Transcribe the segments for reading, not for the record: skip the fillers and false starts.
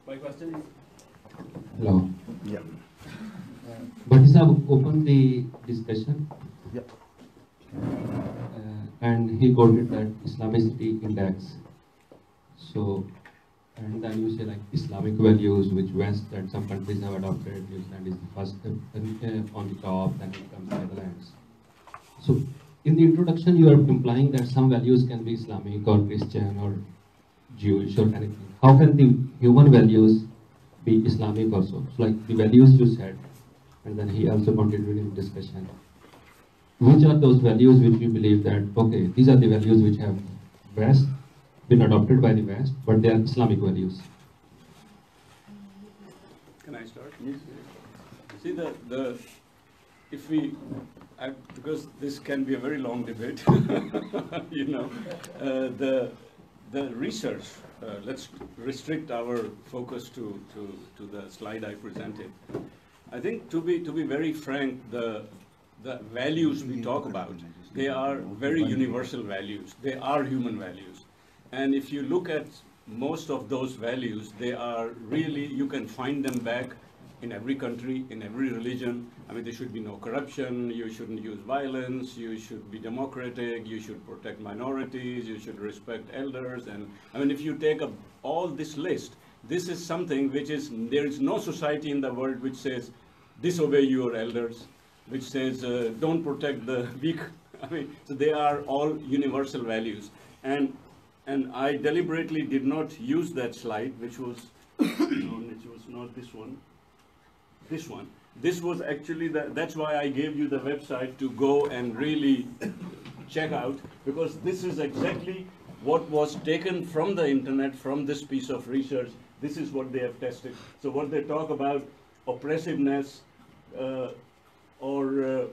My question is. Hello. Yeah. But this have opened the discussion. Yeah. And he quoted that Islamicity index. So, and then you say like Islamic values, which West and some countries have adopted. New Zealand is the first on the top, then it comes Netherlands. So, in the introduction, you are implying that some values can be Islamic or Christian or Jewish or anything. How can the human values be Islamic also? So, like the values you said, and then he also continued in discussion. Which are those values which we believe that, okay, these are the values which have West, been adopted by the West, but they are Islamic values? Can I start? Yes. See, if we, because this can be a very long debate, you know, the research, let's restrict our focus to the slide I presented. I think to be very frank, the values we talk about, they are very universal values. They are human values. And if you look at most of those values, they are really, you can find them back in every country, in every religion. I mean, there should be no corruption, you shouldn't use violence, you should be democratic, you should protect minorities, you should respect elders. And I mean, if you take up all this list, this is something which is, there is no society in the world which says, disobey your elders, which says, don't protect the weak. I mean, so they are all universal values. And I deliberately did not use that slide, which was, which was not this one, this one. This was actually, that's why I gave you the website to go and really check out, because this is exactly what was taken from the internet, from this piece of research. This is what they have tested. So what they talk about, oppressiveness, or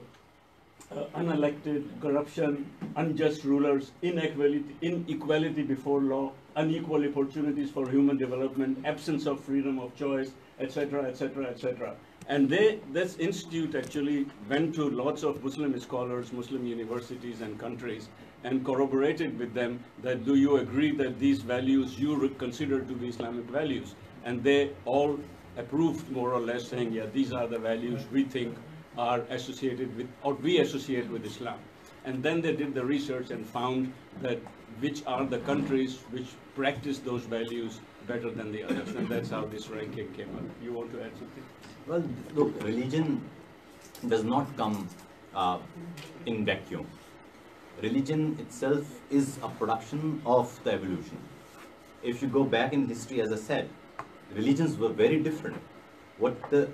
unelected, corruption, unjust rulers, inequality before law, unequal opportunities for human development, absence of freedom of choice, etc., etc., etc. And this institute actually went to lots of Muslim scholars, Muslim universities and countries, and corroborated with them that, do you agree that these values you consider to be Islamic values? And they all approved, more or less, saying, yeah, these are the values we think are associated with, or we associate with Islam. And then they did the research and found that which are the countries which practice those values better than the others. And that's how this ranking came up. You want to add something? Well, look, religion does not come in vacuum. Religion itself is a production of the evolution. If you go back in history, as I said, religions were very different. What the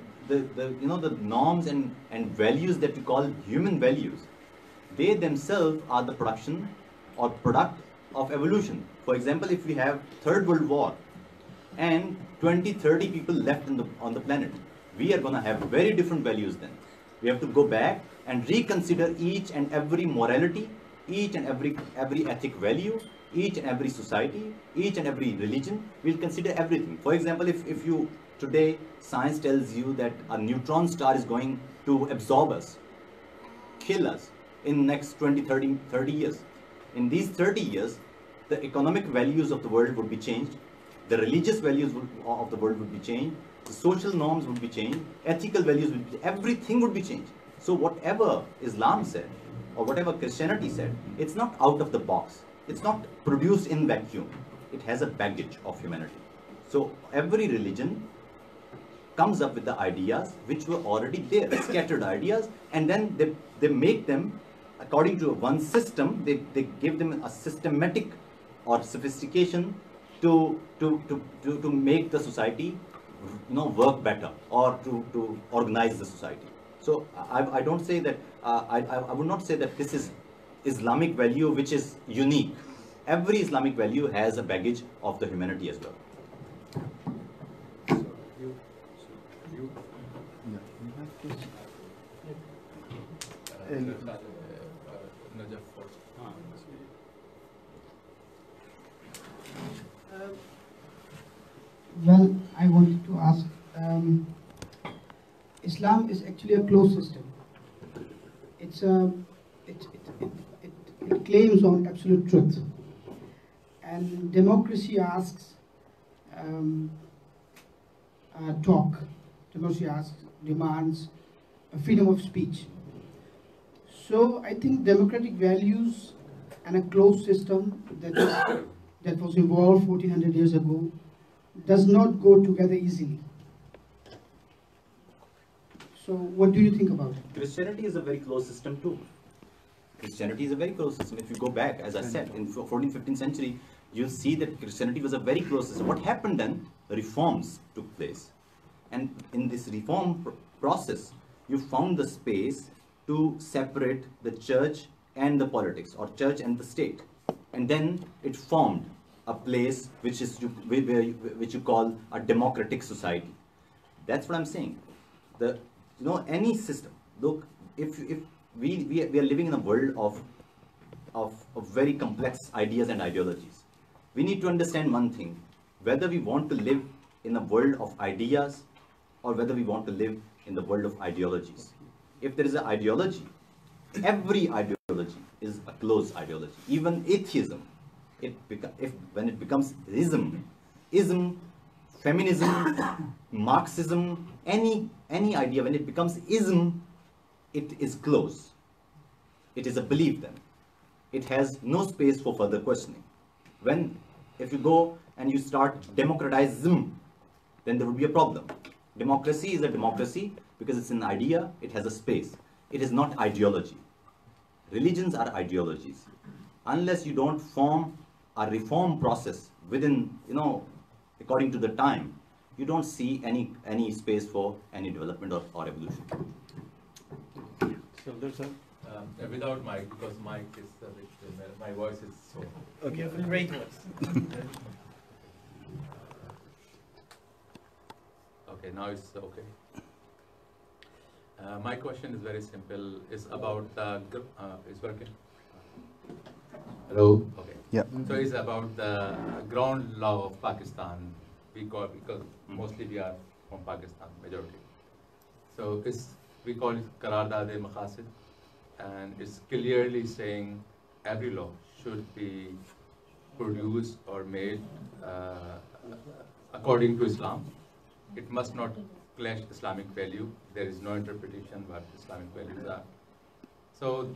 norms and values that we call human values, they themselves are the production or product of evolution. For example, if we have Third World War and 20-30 people left on the planet, we are going to have very different values then. We have to go back and reconsider each and every morality, each and every ethic value, each and every society, each and every religion. We'll consider everything. For example, if you today, science tells you that a neutron star is going to absorb us, kill us in next 20, 30 years. In these 30 years, the economic values of the world would be changed, the religious values of the world would be changed, the social norms would be changed, ethical values would be, everything would be changed. So whatever Islam said, or whatever Christianity said, it's not out of the box. It's not produced in vacuum. It has a baggage of humanity. So every religion comes up with the ideas which were already there, scattered ideas, and then they make them according to one system. They give them a systematic or sophistication to make the society, work better, or to organize the society. So I don't say that I would not say that this is Islamic value which is unique. Every Islamic value has a baggage of the humanity as well. Well, I wanted to ask, Islam is actually a closed system. It claims on absolute truth. And democracy asks, talk. Democracy asks, demands freedom of speech. So I think democratic values and a closed system that was evolved 1400 years ago does not go together easily. So what do you think about it? Christianity is a very closed system too. Christianity is a very closed system. If you go back, as I said, in 14th, 15th century, you'll see that Christianity was a very closed system. What happened then? Reforms took place. And in this reform process, you found the space to separate the church and the politics, or church and the state. And then it formed a place which you call a democratic society. That's what I'm saying. Any system. Look, if we are living in a world of very complex ideas and ideologies. We need to understand one thing: whether we want to live in a world of ideas or whether we want to live in the world of ideologies. If there is an ideology, every ideology is a closed ideology. Even atheism, when it becomes ism, feminism, Marxism, any idea, when it becomes ism, it is closed. It is a belief then. It has no space for further questioning. If you go and you start democratizing, then there would be a problem. Democracy is a democracy because it's an idea, it has a space. It is not ideology. Religions are ideologies. Unless you don't form a reform process within, according to the time, you don't see any space for any development or evolution. So there's a without mic, because mic is a bit, my voice is so. Okay, you have a great voice. Okay, now it's okay. My question is very simple. It's about it's working. Hello. Okay. Yeah. So it's about the ground law of Pakistan. Because mostly we are from Pakistan, majority. So we call it Qaraardad-e-Maqasid, and it's clearly saying every law should be produced or made according to Islam. It must not clash Islamic value. There is no interpretation what Islamic values are. So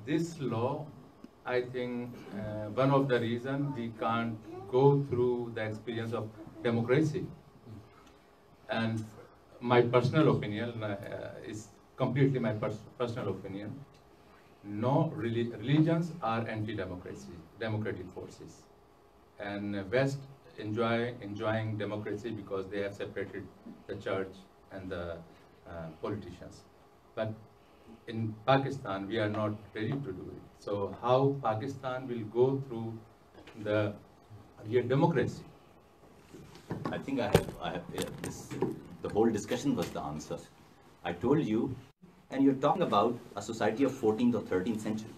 this law, I think one of the reasons we can't go through the experience of democracy. And my personal opinion is completely my personal opinion. No religions are anti-democracy, democratic forces. And West enjoying democracy because they have separated the church and the politicians. But in Pakistan, we are not ready to do it. So how Pakistan will go through the real democracy? I think I have the whole discussion was the answer. I told you, and you're talking about a society of 14th or 13th century.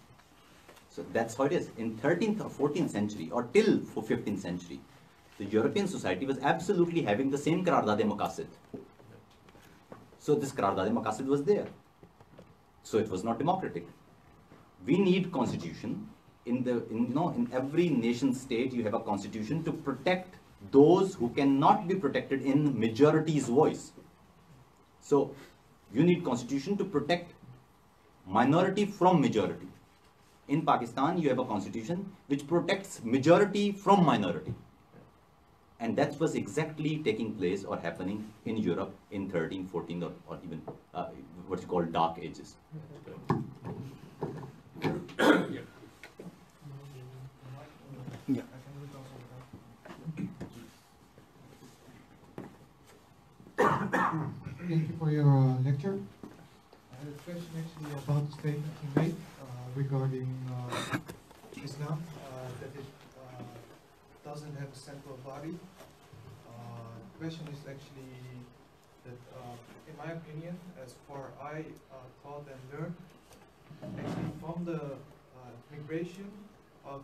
So that's how it is. In 13th or 14th century, or till 15th century, the European society was absolutely having the same Qaraardad-e-Maqasid. So this Qaraardad-e-Maqasid was there. So it was not democratic. We need constitution. In every nation state, you have a constitution to protect those who cannot be protected in majority's voice. So you need constitution to protect minority from majority. In Pakistan, you have a constitution which protects majority from minority. And that was exactly taking place or happening in Europe in 13th, 14th, or even what you call dark ages. Yeah. Thank you for your lecture. I had a question actually about the statement you made regarding Islam, that it doesn't have a central body. The question is actually that, in my opinion, as far I taught and learned, actually from the migration of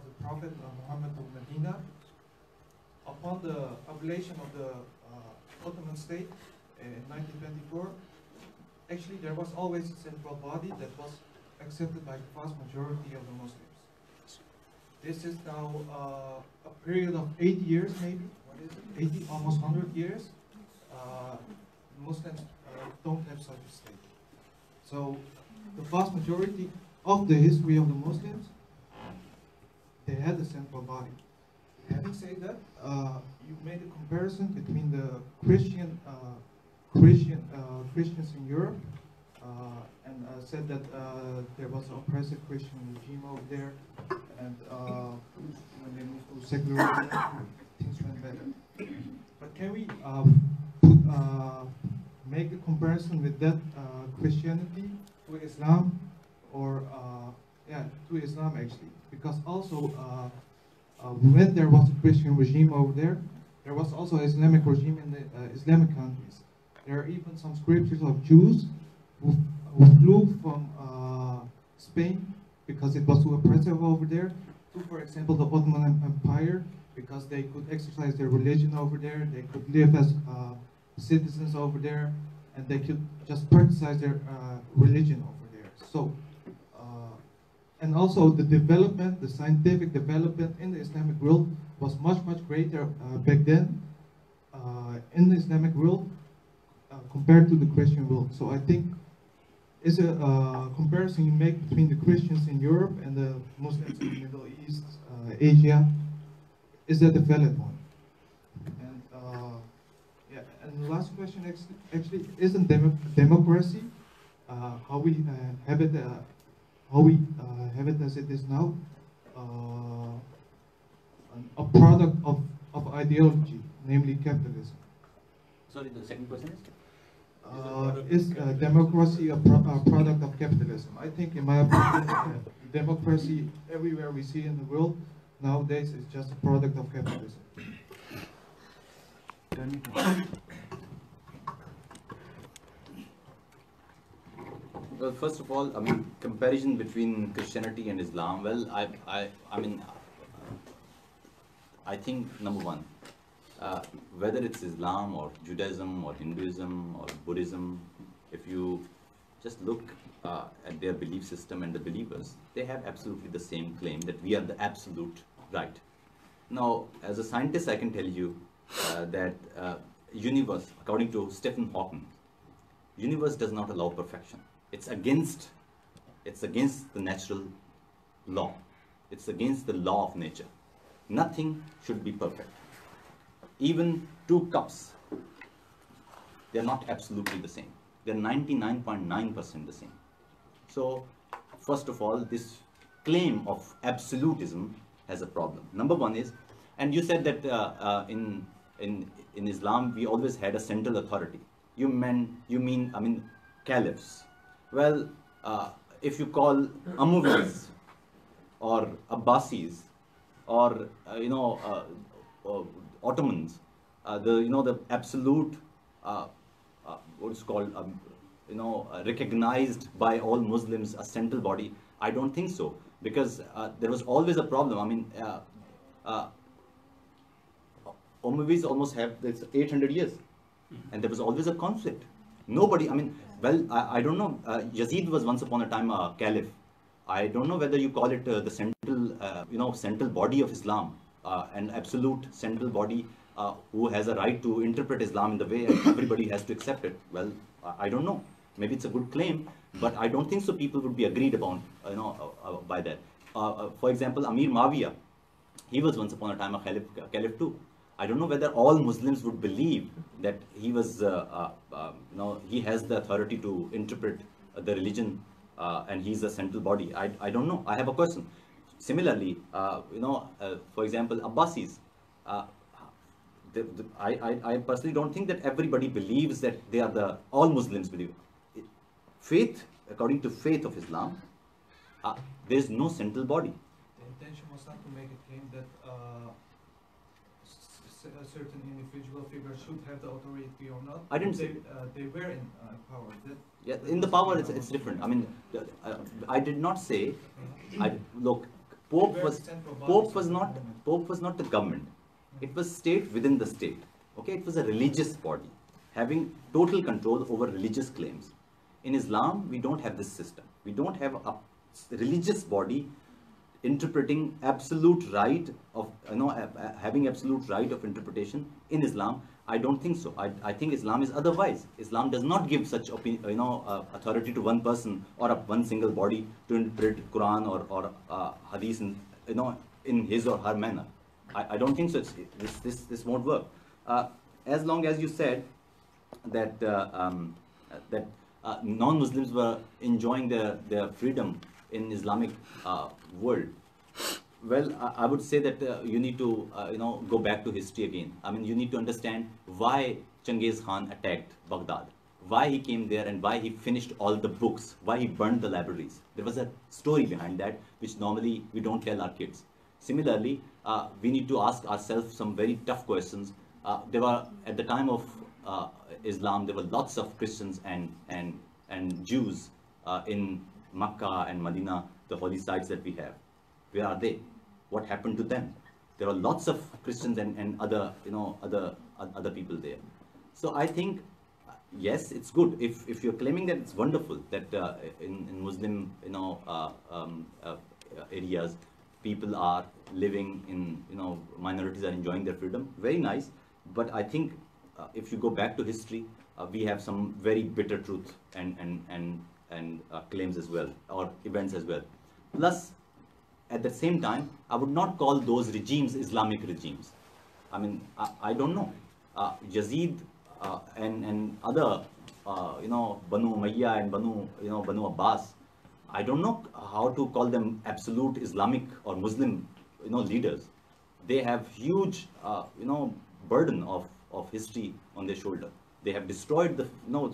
the Prophet Muhammad to Medina, upon the abolition of the Ottoman state in 1924, actually there was always a central body that was accepted by the vast majority of the Muslims. this is now a period of 80 years, maybe. What is it? 80, almost 100 years. Muslims don't have such a state. So the vast majority of the history of the Muslims, they had a central body. Having said that, you made a comparison between the Christians in Europe and said that there was an oppressive Christian regime over there, and when they moved to secularism, things went better. But can we make a comparison with that Christianity to Islam, or to Islam actually? Because also when there was a Christian regime over there, there was also an Islamic regime in the Islamic countries. There are even some scriptures of Jews who flew from Spain because it was too oppressive over there, to, for example, the Ottoman Empire, because they could exercise their religion over there, they could live as citizens over there, and they could just practice their religion over there. So, and also the development, the scientific development in the Islamic world was much greater back then in the Islamic world compared to the Christian world. So I think is a comparison you make between the Christians in Europe and the Muslims in the Middle East, Asia, is that a valid one? And and the last question actually isn't democracy how we have it as it is now a product of ideology, namely capitalism. Sorry, the second question is? Is democracy a product of capitalism? I think, in my opinion, democracy everywhere we see in the world nowadays is just a product of capitalism. Well, first of all, I mean, comparison between Christianity and Islam. Well, I mean, I think number one, whether it's Islam or Judaism or Hinduism or Buddhism, if you just look at their belief system and the believers, they have absolutely the same claim that we are the absolute right. Now, as a scientist, I can tell you that universe, according to Stephen Hawking, universe does not allow perfection. It's against the natural law. It's against the law of nature. Nothing should be perfect. Even two cups, they're not absolutely the same. They're 99.9% the same. So, first of all, this claim of absolutism has a problem. Number one is, and you said that in Islam we always had a central authority. You mean, I mean, caliphs. Well, if you call Umayyads or Abbasis or Ottomans, the absolute what is called recognized by all Muslims a central body, I don't think so, because there was always a problem. I mean, Umayyads almost have this 800 years, and there was always a conflict. Nobody, I mean, well, I don't know. Yazid was once upon a time a caliph. I don't know whether you call it the central, central body of Islam, an absolute central body who has a right to interpret Islam in the way and everybody has to accept it. Well, I don't know. Maybe it's a good claim, but I don't think so. People would be agreed upon, by that. For example, Amir Muawiyah, he was once upon a time a caliph too. I don't know whether all Muslims would believe that he was, he has the authority to interpret the religion and he's a central body. I don't know. I have a question. Similarly, for example, Abbasis. I personally don't think that everybody believes that they are all Muslims believe. Faith, according to faith of Islam, there is no central body. The intention was not to make a claim that a certain individual figure should have the authority or not. I didn't say they were in power. Yeah, in the power it's different. I mean, I did not say. Look, Pope was not the government. It was state within the state. Okay, it was a religious body having total control over religious claims. In Islam, we don't have this system. We don't have a religious body interpreting absolute right of, having absolute right of interpretation in Islam. I don't think so. I think Islam is otherwise. Islam does not give such authority to one person or one single body to interpret Quran or Hadith in his or her manner. I don't think so. This won't work. As long as you said that non-Muslims were enjoying their freedom in Islamic world. Well, I would say that you need to go back to history again. I mean, you need to understand why Genghis Khan attacked Baghdad, why he came there, and why he finished all the books, why he burned the libraries. There was a story behind that, which normally we don't tell our kids. Similarly, we need to ask ourselves some very tough questions. There were, at the time of Islam, there were lots of Christians and Jews in Makkah and Medina, the holy sites that we have. Where are they? What happened to them? There are lots of Christians and other people there. So I think, yes, it's good. If you're claiming that, it's wonderful that in Muslim areas, people are living in minorities are enjoying their freedom. Very nice. But I think if you go back to history, we have some very bitter truth and claims as well, or events as well. Plus, at the same time, I would not call those regimes Islamic regimes. I mean, I don't know. Yazid and other, Banu Umayyah and Banu Abbas, I don't know how to call them absolute Islamic or Muslim, leaders. They have huge, burden of history on their shoulder. They have destroyed the,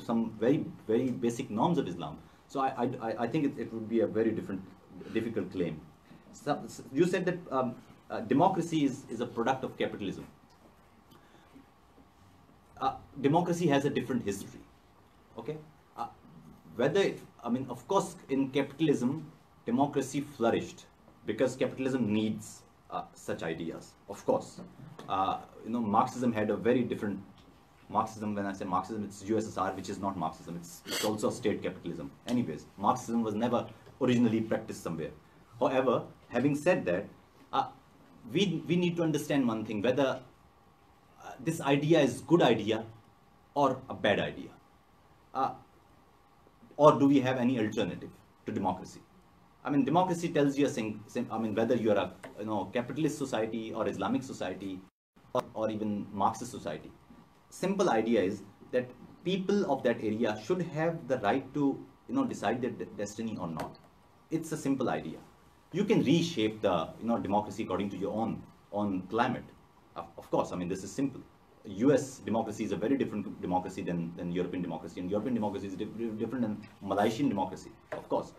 some very, very basic norms of Islam. So I think it would be a very difficult claim. So you said that democracy is a product of capitalism. Democracy has a different history. Okay, of course, in capitalism, democracy flourished because capitalism needs such ideas. Of course, Marxism had a very different. Marxism, when I say Marxism, it's USSR, which is not Marxism. It's also state capitalism. Anyways, Marxism was never originally practiced somewhere. However, having said that, we need to understand one thing, whether this idea is good idea or a bad idea. Or do we have any alternative to democracy? I mean, democracy tells you whether you are a capitalist society or Islamic society or even Marxist society. Simple idea is that people of that area should have the right to decide their destiny or not. It's a simple idea. You can reshape the democracy according to your own climate. Of course, I mean, this is simple. US democracy is a very different democracy than European democracy, and European democracy is different than Malaysian democracy. Of course,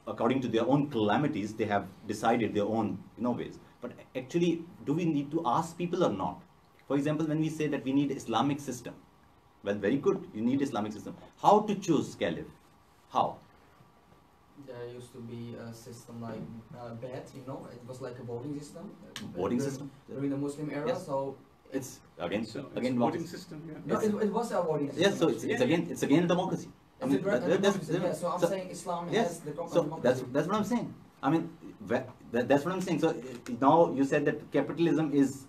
according to their own calamities, they have decided their own ways. But actually, do we need to ask people or not? For example, when we say that we need Islamic system, well, very good, you need Islamic system. How to choose caliph? How? There used to be a system like BET, it was like a voting system. Voting system? During the Muslim era, yes. So it's again voting system. Yeah. No, it was a voting system. Yes, so it's again democracy. I mean, so I'm saying Islam has the democracy. That's what I'm saying. I mean, that's what I'm saying. So now you said that capitalism is,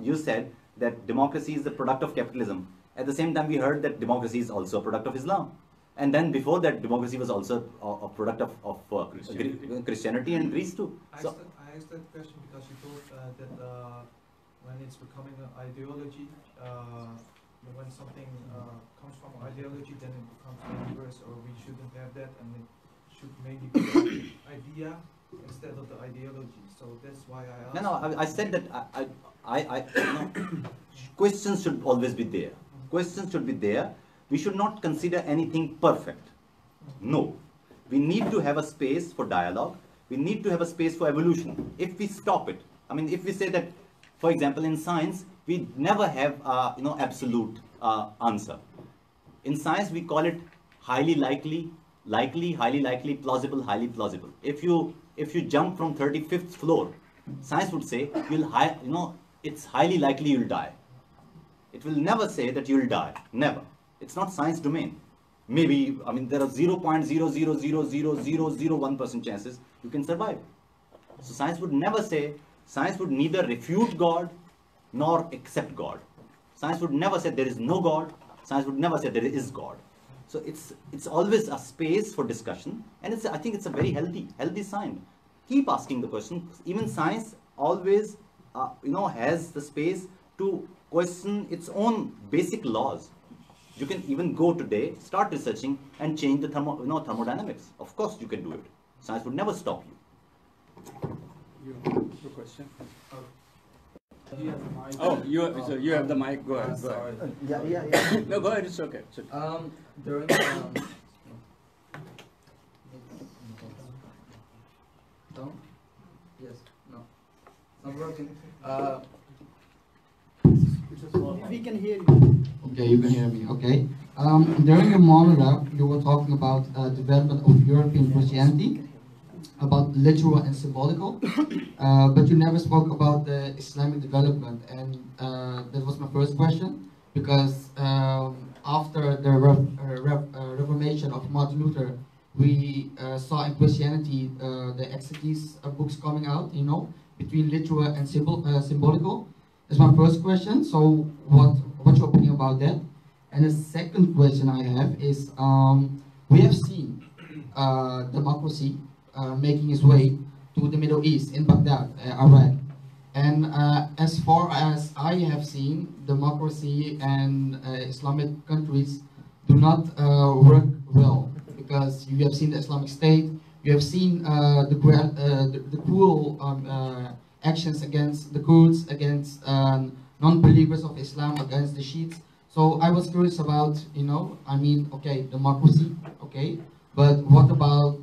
you said that democracy is the product of capitalism. At the same time, we heard that democracy is also a product of Islam. And then before that, democracy was also a product of Christianity and Greece too. I asked that question because you thought that when it's becoming an ideology, when something comes from ideology, then it becomes dangerous, or we shouldn't have that, and it should maybe be the idea instead of the ideology. So that's why I asked. No, I said that questions should always be there. Questions should be there. We should not consider anything perfect. No. We need to have a space for dialogue. We need to have a space for evolution. If we stop it, I mean, if we say that, for example, in science, we never have absolute answer. In science, we call it highly likely, highly likely, plausible, highly plausible. If you jump from 35th floor, science would say it's highly likely you'll die. It will never say that you'll die. Never. It's not science domain. maybe, I mean, there are 0.0000001% chances you can survive. So science would never say, science would neither refute God nor accept God. Science would never say there is no God. Science would never say there is God. So it's always a space for discussion, and I think it's a very healthy sign. Keep asking the question. Even science always has the space to question its own basic laws. You can even go today, start researching, and change the thermodynamics. Of course, you can do it. Science would never stop you. Your question? Oh, you have the mic. Go ahead. Go ahead. Yeah. No, go ahead. It's okay. During no? Yes. No. Not working. We can hear you. Okay, you can hear me. Okay. During your monologue, you were talking about development of European Christianity, about literal and symbolical, but you never spoke about the Islamic development, and that was my first question, because after the Reformation of Martin Luther, we saw in Christianity the exegesis books coming out, between literal and symbolical. That's my first question. So what's your opinion about that? And the second question I have is, we have seen democracy making its way to the Middle East, in Baghdad, Iraq. And as far as I have seen, democracy and Islamic countries do not work well, because you have seen the Islamic State, you have seen the cruel actions against the Kurds, against non-believers of Islam, against the Shiites. So I was curious about, okay, democracy, okay, but what about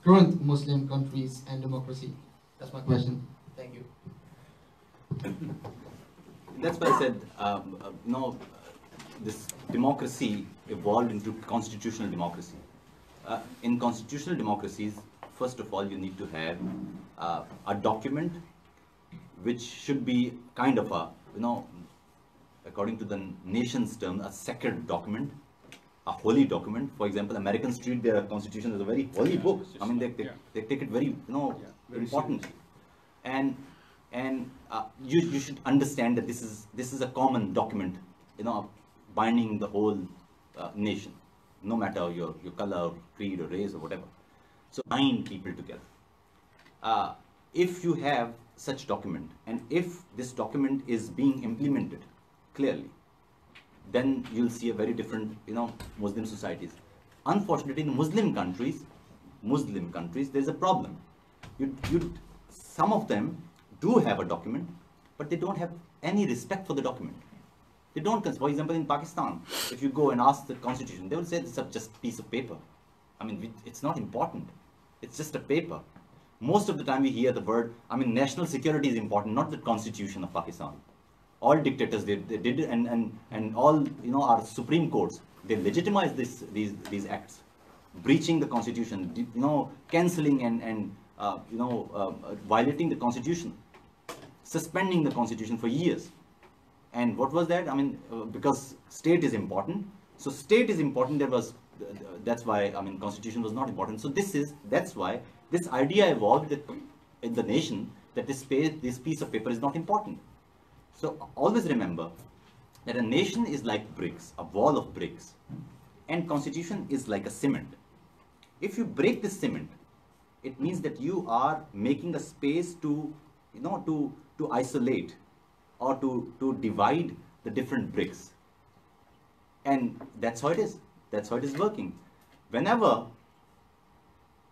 current Muslim countries and democracy? That's my question. Thank you. That's why I said, this democracy evolved into constitutional democracy. In constitutional democracies, first of all, you need to have a document which should be kind of a, according to the nation's term, a sacred document, a holy document. For example, Americans treat their constitution as a very holy book. I mean, they take it very, very important. Seriously. And you should understand that this is a common document, binding the whole nation, no matter your color, creed, or race, or whatever. So bind people together. If you have such document, and if this document is being implemented clearly, then you'll see a very different, Muslim societies. Unfortunately, in Muslim countries, there's a problem. Some of them do have a document, but they don't have any respect for the document. They don't, for example, in Pakistan, if you go and ask the constitution, they will say it's just a piece of paper. I mean, it's not important. It's just a paper. Most of the time we hear the word, national security is important, not the constitution of Pakistan. All dictators, they did, and all, our supreme courts, they legitimize these acts, breaching the constitution, cancelling and violating the constitution, suspending the constitution for years. And what was that? Because state is important. So state is important. That's why constitution was not important. So that's why this idea evolved in the nation that this piece of paper is not important. So always remember that a nation is like bricks, a wall of bricks, and constitution is like a cement. If you break this cement, it means that you are making a space to isolate or to divide the different bricks. And that's how it is. That's how it is working. Whenever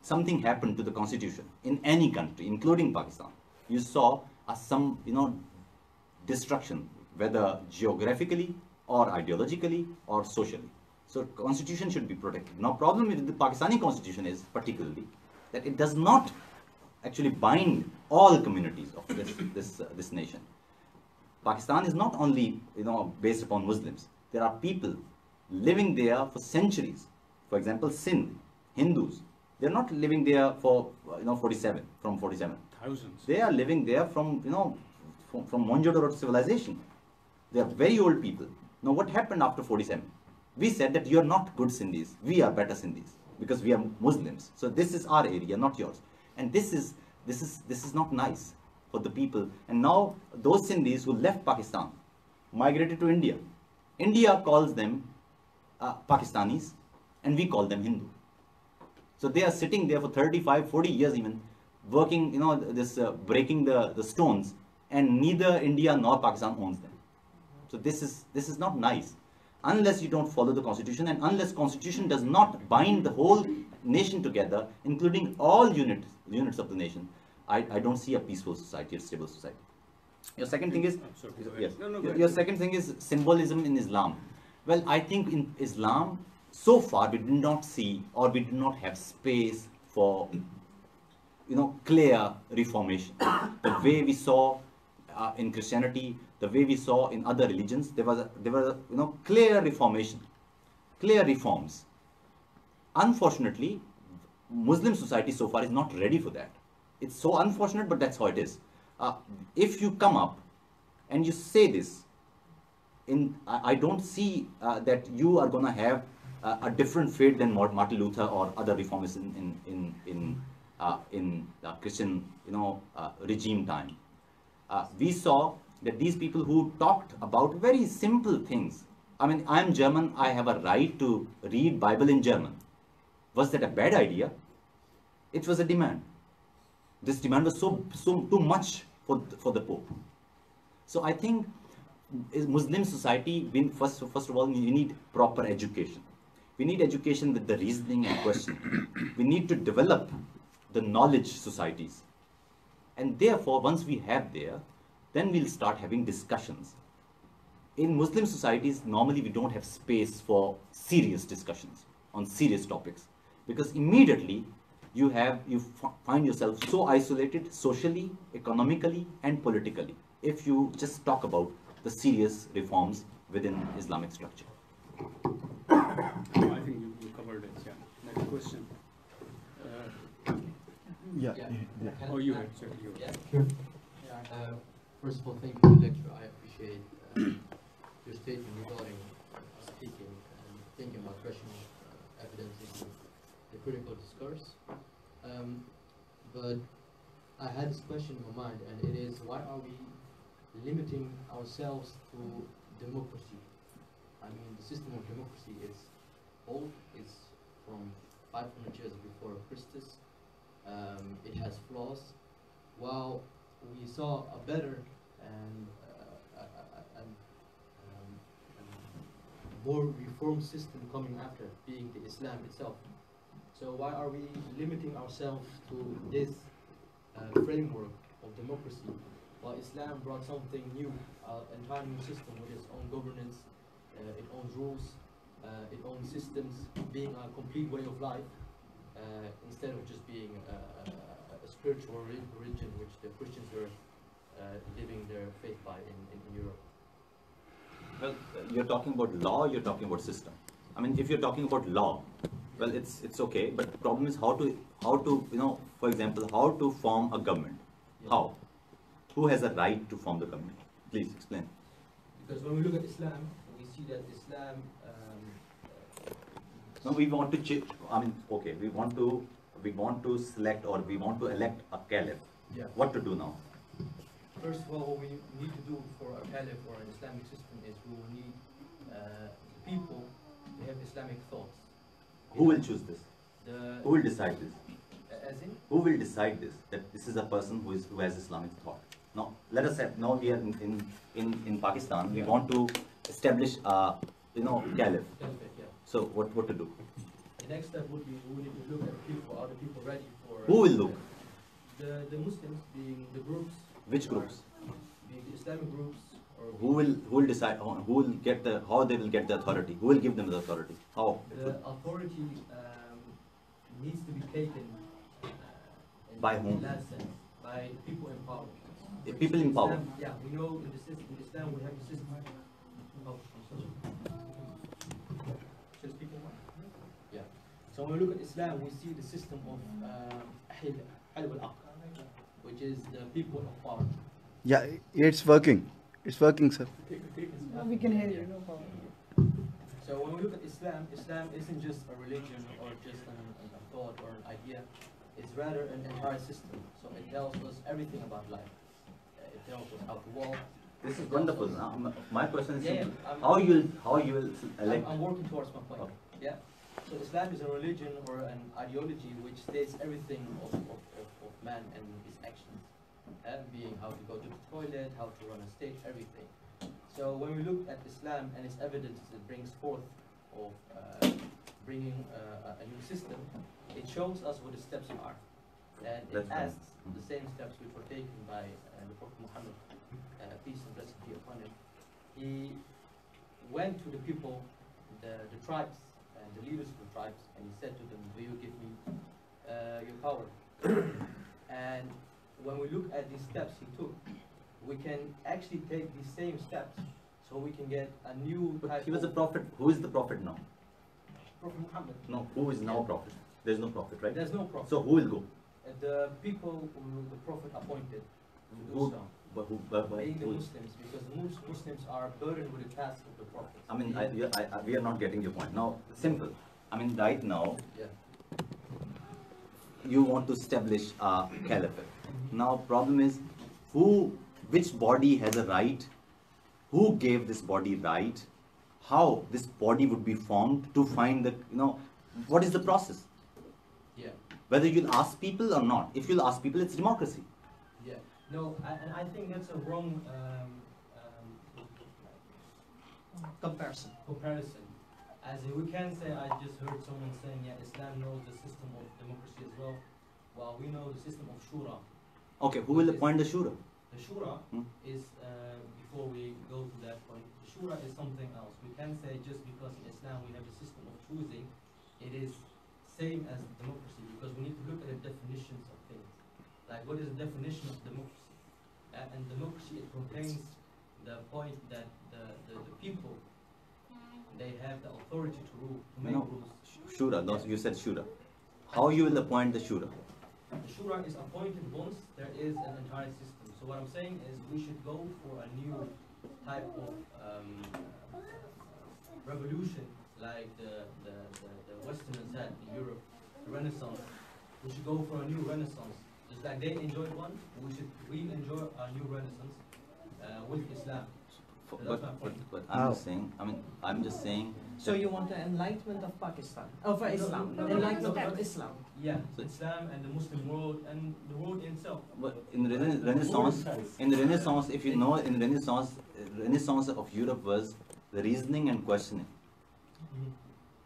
something happened to the constitution in any country, including Pakistan, you saw some destruction, whether geographically or ideologically or socially. So constitution should be protected. Now, problem with the Pakistani constitution is particularly that it does not actually bind all communities of this nation. Pakistan is not only based upon Muslims. There are people living there for centuries. For example, Sindh, Hindus. They're not living there for from 47. Thousands. They are living there from from Mohenjo-daro civilization. They are very old people. Now, what happened after 47? We said that you're not good Sindhis, we are better Sindhis because we are Muslims. So this is our area, not yours. And this is not nice for the people. And now those Sindhis who left Pakistan migrated to India. India calls them Pakistanis, and we call them Hindu. So they are sitting there for 35, 40 years even, working, breaking the stones, and neither India nor Pakistan owns them. So this is not nice. Unless you don't follow the constitution, and unless constitution does not bind the whole nation together, including all units of the nation, I don't see a peaceful society, a stable society. Your second thing is, yes, your second thing is symbolism in Islam. Well, I think in Islam, so far we did not see, or we did not have space for, clear reformation. The way we saw in Christianity, the way we saw in other religions, there were clear reformation, clear reforms. Unfortunately, Muslim society so far is not ready for that. It's so unfortunate, but that's how it is. If you come up and you say this, I don't see that you are going to have a different fate than Martin Luther or other reformists in Christian regime time. We saw that these people who talked about very simple things. I mean, I am German, I have a right to read Bible in German. Was that a bad idea? It was a demand. This demand was so too much for the Pope. So I think Muslim society, first of all, you need proper education. We need education with the reasoning and question. We need to develop the knowledge societies. And therefore, once we have there, then we'll start having discussions. In Muslim societies, normally we don't have space for serious discussions on serious topics, because immediately you find yourself so isolated socially, economically, and politically if you just talk about the serious reforms within Islamic structure. I think you covered it. Yeah. Next question. Oh, you had said you. Yeah, sure. First of all, thank you for the lecture. I appreciate your statement regarding speaking and thinking about rational evidence in the critical discourse. But I had this question in my mind, and it is, why are we limiting ourselves to democracy? I mean, the system of democracy is old. It's from 500 years before Christus. It has flaws. While we saw a better and more reformed system coming after, being the Islam itself. So why are we limiting ourselves to this framework of democracy, while Islam brought something new, an entirely new system with its own governance, its own rules, its own systems, being a complete way of life, instead of just being a spiritual religion which the Christians were living their faith by in Europe? Well, you're talking about law, you're talking about system. I mean, if you're talking about law, well, it's okay, but the problem is how to for example, how to form a government. Yeah. How? Who has a right to form the government? Please explain. Because when we look at Islam, we see that Islam. No, we want to change. I mean, okay, we want to select, or we want to elect a caliph. Yeah. What to do now? First of all, what we need to do for a caliph or an Islamic system is we will need people to have Islamic thoughts. Who will choose this? Who will decide this? As in? Who will decide this? That this is a person who has Islamic thought. Now, let us say, now we are in Pakistan. We want to establish a caliph. Yeah. So what to do? The next step would be we need to look at people. Are the people ready for? Who will look? The Muslims, being the groups. Which groups? Being the Islamic groups. Or Who will decide how they will get the authority? Who will give them the authority? How? The authority needs to be taken By whom? in that sense, by people in power. The people in power. Islam, yeah, we know in the system, in Islam we have the system. Oh, should I speak more? Yeah. So when we look at Islam, we see the system of Hilb al-Aqd, which is the people of power. Yeah, it's working. It's working, sir. We can hear you, no problem. So when we look at Islam, Islam isn't just a religion or just a thought or an idea. It's rather an entire system. So it tells us everything about life. It tells us how to walk. This is wonderful. My question is Yeah, simple. yeah, How you will elect? I'm working towards my point. Okay. Yeah. So Islam is a religion or an ideology which states everything of man and his actions, being how to go to the toilet, how to run a state, everything. So when we look at Islam and its evidences it brings forth of bringing a new system, it shows us what the steps are, and it That's right. asks the same steps which were taken by the Prophet Muhammad, peace and blessing be upon him. He went to the people, the tribes, and the leaders of the tribes, and he said to them, "Do you give me your power?" And when we look at these steps he took, we can actually take these same steps, so we can get a new type. He was a of prophet. Who is the prophet now? Prophet Muhammad. No, who is now prophet? There's no prophet, right? There's no prophet. So who will go? The people who the prophet appointed to do Who- so, being the who- Muslims, because the Muslims are burdened with the task of the prophet. I mean, we are not getting your point. Now, simple. I mean, right now, Yeah. you want to establish a caliphate. Now, problem is, which body has a right? Who gave this body right? How this body would be formed to find the, what is the process? Yeah. Whether you'll ask people or not. If you'll ask people, it's democracy. Yeah. No, and I think that's a wrong comparison. As in, we can say, I just heard someone saying, yeah, Islam knows the system of democracy as well. Well, we know the system of shura. Okay, who will appoint the shura? The shura Hmm. is, before we go to that point, the shura is something else. We can say just because in Islam we have a system of choosing, it is same as democracy, because we need to look at the definitions of things. Like, what is the definition of democracy? And democracy, it contains the point that the people, they have the authority to rule, to make No. rules. Shura, you said shura. How you will appoint the shura? The shura is appointed once there is an entire system. So what I'm saying is we should go for a new type of revolution, like the Westerners had in Europe, the Renaissance. We should go for a new Renaissance. Just like they enjoyed one, we enjoy a new Renaissance with Islam. So that's my point. But I'm just saying. So you want the enlightenment of Pakistan, of Islam, no, enlightenment no, of Islam. Yeah, So- Islam and the Muslim world and the world itself. But in Renaissance, if you know, in Renaissance of Europe was the reasoning and questioning.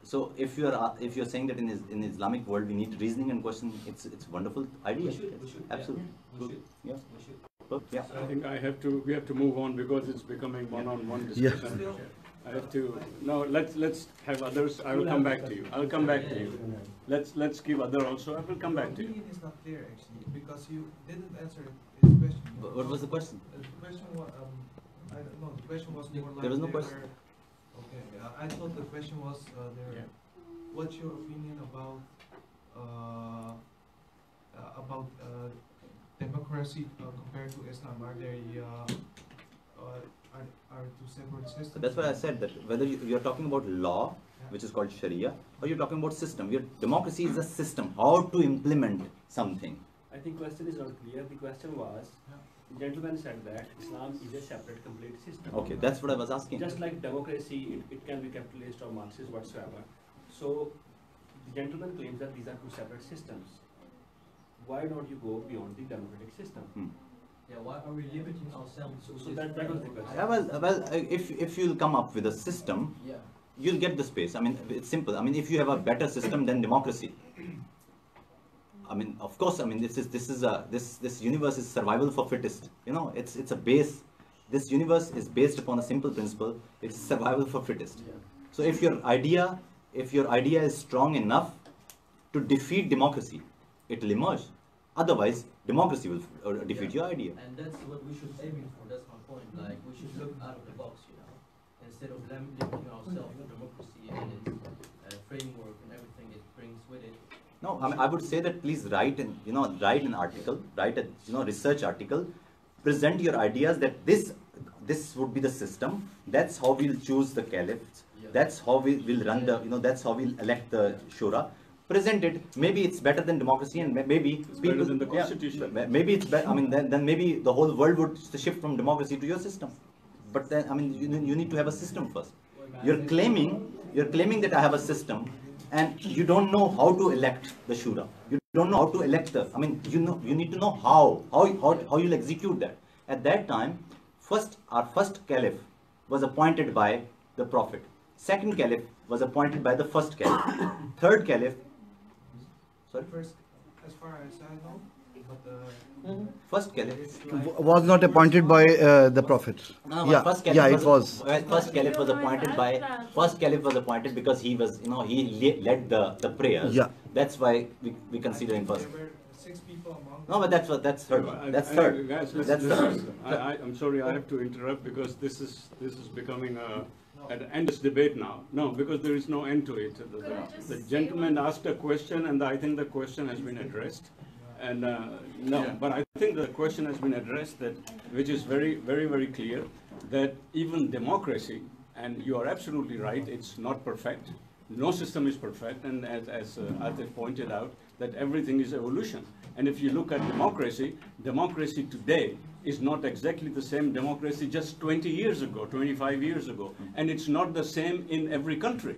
So if you're saying that in Islamic world we need reasoning and questioning, it's wonderful idea. We should, Absolutely. yeah. Good. We should. Yeah. We should. Yeah. I think we have to move on because it's becoming one-on-one discussion. I have to, no, let's have others. I will come back to you. I'll come back to you. Let's give other also. I will come back to you. It is not clear actually, because you didn't answer his question. What was the question? The question was, I don't know, the question was more like There was no they question. were- Okay, I thought the question was Yeah. what's your opinion about democracy compared to Islam? Are they are two separate systems? So that's why I said that whether you're talking about law, which is called Sharia, or you're talking about system. Democracy is a system, how to implement something. I think question is not clear. The question was, the gentleman said that Islam is a separate, complete system. Okay, that's what I was asking. Just like democracy, it can be capitalist or Marxist, whatsoever. So, the gentleman claims that these are two separate systems. Why don't you go beyond the democratic system? Yeah, why are we limiting ourselves? So that was the question. Yeah, well, if you'll come up with a system, Yeah. you'll get the space. I mean, it's simple. I mean, if you have a better system than democracy, I mean, of course, I mean, this universe is survival for fittest. You know, it's a base. This universe is based upon a simple principle. It's survival for fittest. Yeah. So if your idea is strong enough to defeat democracy, it will emerge. Otherwise, democracy will defeat your idea. And that's what we should aim for. That's my point. Like, we should look out of the box, instead of limiting ourselves to democracy and its framework and everything it brings with it. No, I mean, I would say that please write an article, write a research article, present your ideas that this would be the system. That's how we'll choose the caliphs. That's how we will run the, that's how we'll elect the shura. Presented, maybe it's better than democracy, and maybe It's people, better than the constitution. maybe it's better. I mean, then maybe the whole world would shift from democracy to your system. But then, I mean, you need to have a system first. You're claiming that I have a system, and you don't know how to elect the shura. You don't know how to elect the. I mean, you need to know how you'll execute that. At that time, our first caliph was appointed by the prophet. Second caliph was appointed by the first caliph. Third caliph. Sorry. First, as far as I know, but the First caliph was not appointed by the Prophet. No, Yeah, first caliph yeah, it was. First caliph was appointed by. First caliph was appointed because he was, he led the prayers. Yeah. That's why we consider him first. there were 6 people among. No, but that's third. That's third. Guys, That's third. I'm sorry, I have to interrupt because this is becoming an endless debate now. No, because there is no end to it. The gentleman asked a question, and I think the question has been addressed. And but I think the question has been addressed, which is very, very, very clear, that even democracy, and you are absolutely right, it's not perfect. No system is perfect, and as Atif pointed out, that everything is evolution. And if you look at democracy today is not exactly the same democracy just 20 years ago, 25 years ago. And it's not the same in every country.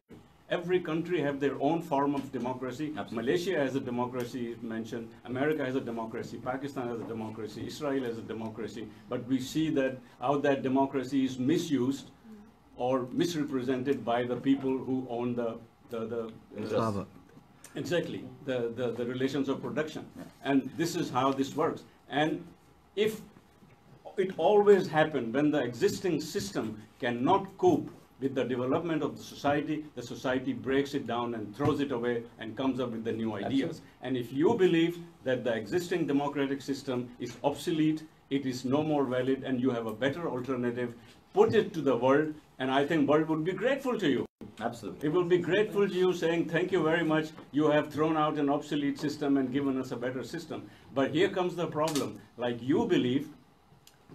Every country have their own form of democracy. Absolutely. Malaysia has a democracy mentioned, America has a democracy, Pakistan has a democracy, Israel has a democracy. But we see that how that democracy is misused or misrepresented by the people who own exactly the relations of production. And this is how this works. And if it always happens when the existing system cannot cope with the development of the society breaks it down and throws it away and comes up with the new ideas. Absolutely. And if you believe that the existing democratic system is obsolete, it is no more valid, and you have a better alternative, put it to the world, and I think world would be grateful to you. Absolutely. It will be grateful to you, saying, thank you very much, you have thrown out an obsolete system and given us a better system. But here comes the problem. Like you believe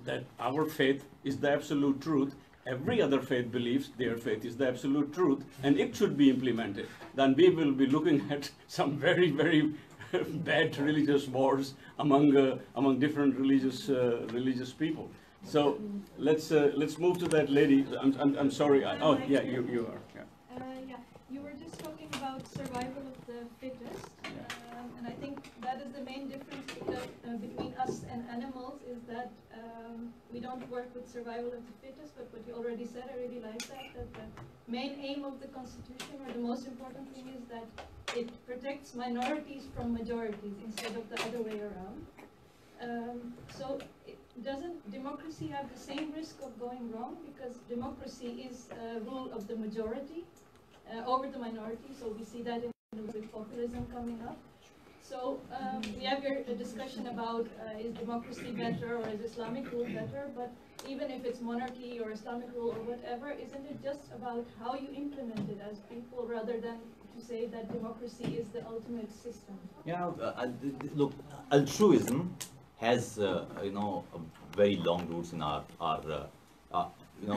that our faith is the absolute truth, every other faith believes their faith is the absolute truth, and it should be implemented. Then we will be looking at some very, very bad religious wars among different religious people. So let's move to that lady. I'm sorry. Oh yeah, you are. Yeah. You were just talking about survival of the fittest, and I think that is the main difference between us and animals, is that we don't work with survival of the fittest, but what you already said, I really like that the main aim of the Constitution, or the most important thing, is that it protects minorities from majorities instead of the other way around. So doesn't democracy have the same risk of going wrong? Because democracy is rule of the majority over the minority, so we see that with populism coming up. So we have here a discussion about is democracy better or is Islamic rule better, but even if it's monarchy or Islamic rule or whatever, isn't it just about how you implement it as people, rather than to say that democracy is the ultimate system? Yeah, look, altruism has very long roots in our